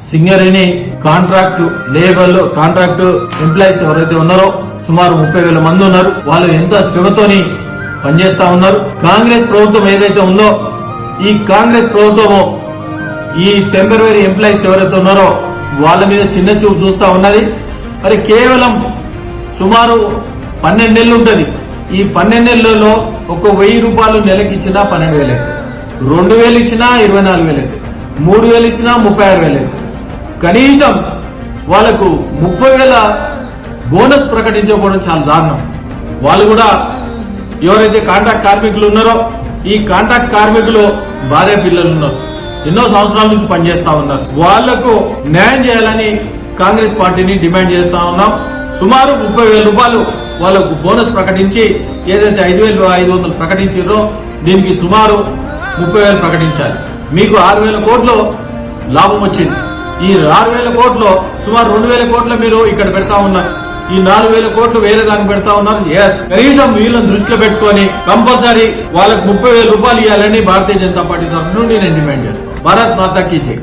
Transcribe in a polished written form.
Singareni contract labour contract employees ఎవరైతే ఉన్నారో సుమారు 30,000 మంది ఉన్నారు. వాళ్ళు ఎంత శ్రమతోని పనిచేస్తా ఉన్నారు. కాంగ్రెస్ ప్రభుత్వం ఏదైతే ఉందో ఈ కాంగ్రెస్ ప్రభుత్వము ఈ టెంపరరీ ఎంప్లాయీస్ ఎవరైతే ఉన్నారో వాళ్ళ మీద చిన్న చూపు చూస్తా ఉన్నది. మరి కేవలం సుమారు 12 నెలలు ఉంటది. ఈ 12 నెలలలో ఒక 1000 రూపాయలు నెలకి ఇచ్చినా 12,000 అయితే, 2,000 ఇచ్చినా 24,000 అయితే, 3,000 ఇచ్చినా 36,000 అయితే, కనీసం వాళ్లకు 30,000 బోనస్ ప్రకటించకపోవడం చాలా దారుణం. వాళ్ళు కూడా ఎవరైతే కాంట్రాక్ట్ కార్మికులు ఉన్నారో ఈ కాంట్రాక్ట్ కార్మికులు భార్య పిల్లలు ఉన్నారు, ఎన్నో సంవత్సరాల నుంచి పనిచేస్తా ఉన్నారు. వాళ్లకు న్యాయం చేయాలని కాంగ్రెస్ పార్టీని డిమాండ్ చేస్తా ఉన్నాం. సుమారు 30,000 రూపాయలు వాళ్ళకు బోనస్ ప్రకటించి ఏదైతే 5,500 ప్రకటించారో దీనికి సుమారు 30,000 ప్రకటించాలి. మీకు 6,000 కోట్లు లాభం వచ్చింది. ఈ 6,000 కోట్లు సుమారు 2,000 కోట్లు మీరు ఇక్కడ పెడతా ఉన్నారు. ఈ 4,000 కోట్లు వేరే దానికి పెడతా ఉన్నారు. కనీసం వీళ్ళని దృష్టిలో పెట్టుకుని కంపల్సరీ వాళ్ళకు 30,000 రూపాయలు ఇవ్వాలని భారతీయ జనతా పార్టీ తరఫున నేను డిమాండ్ చేస్తాను. భారత్ మాతా కీ జై.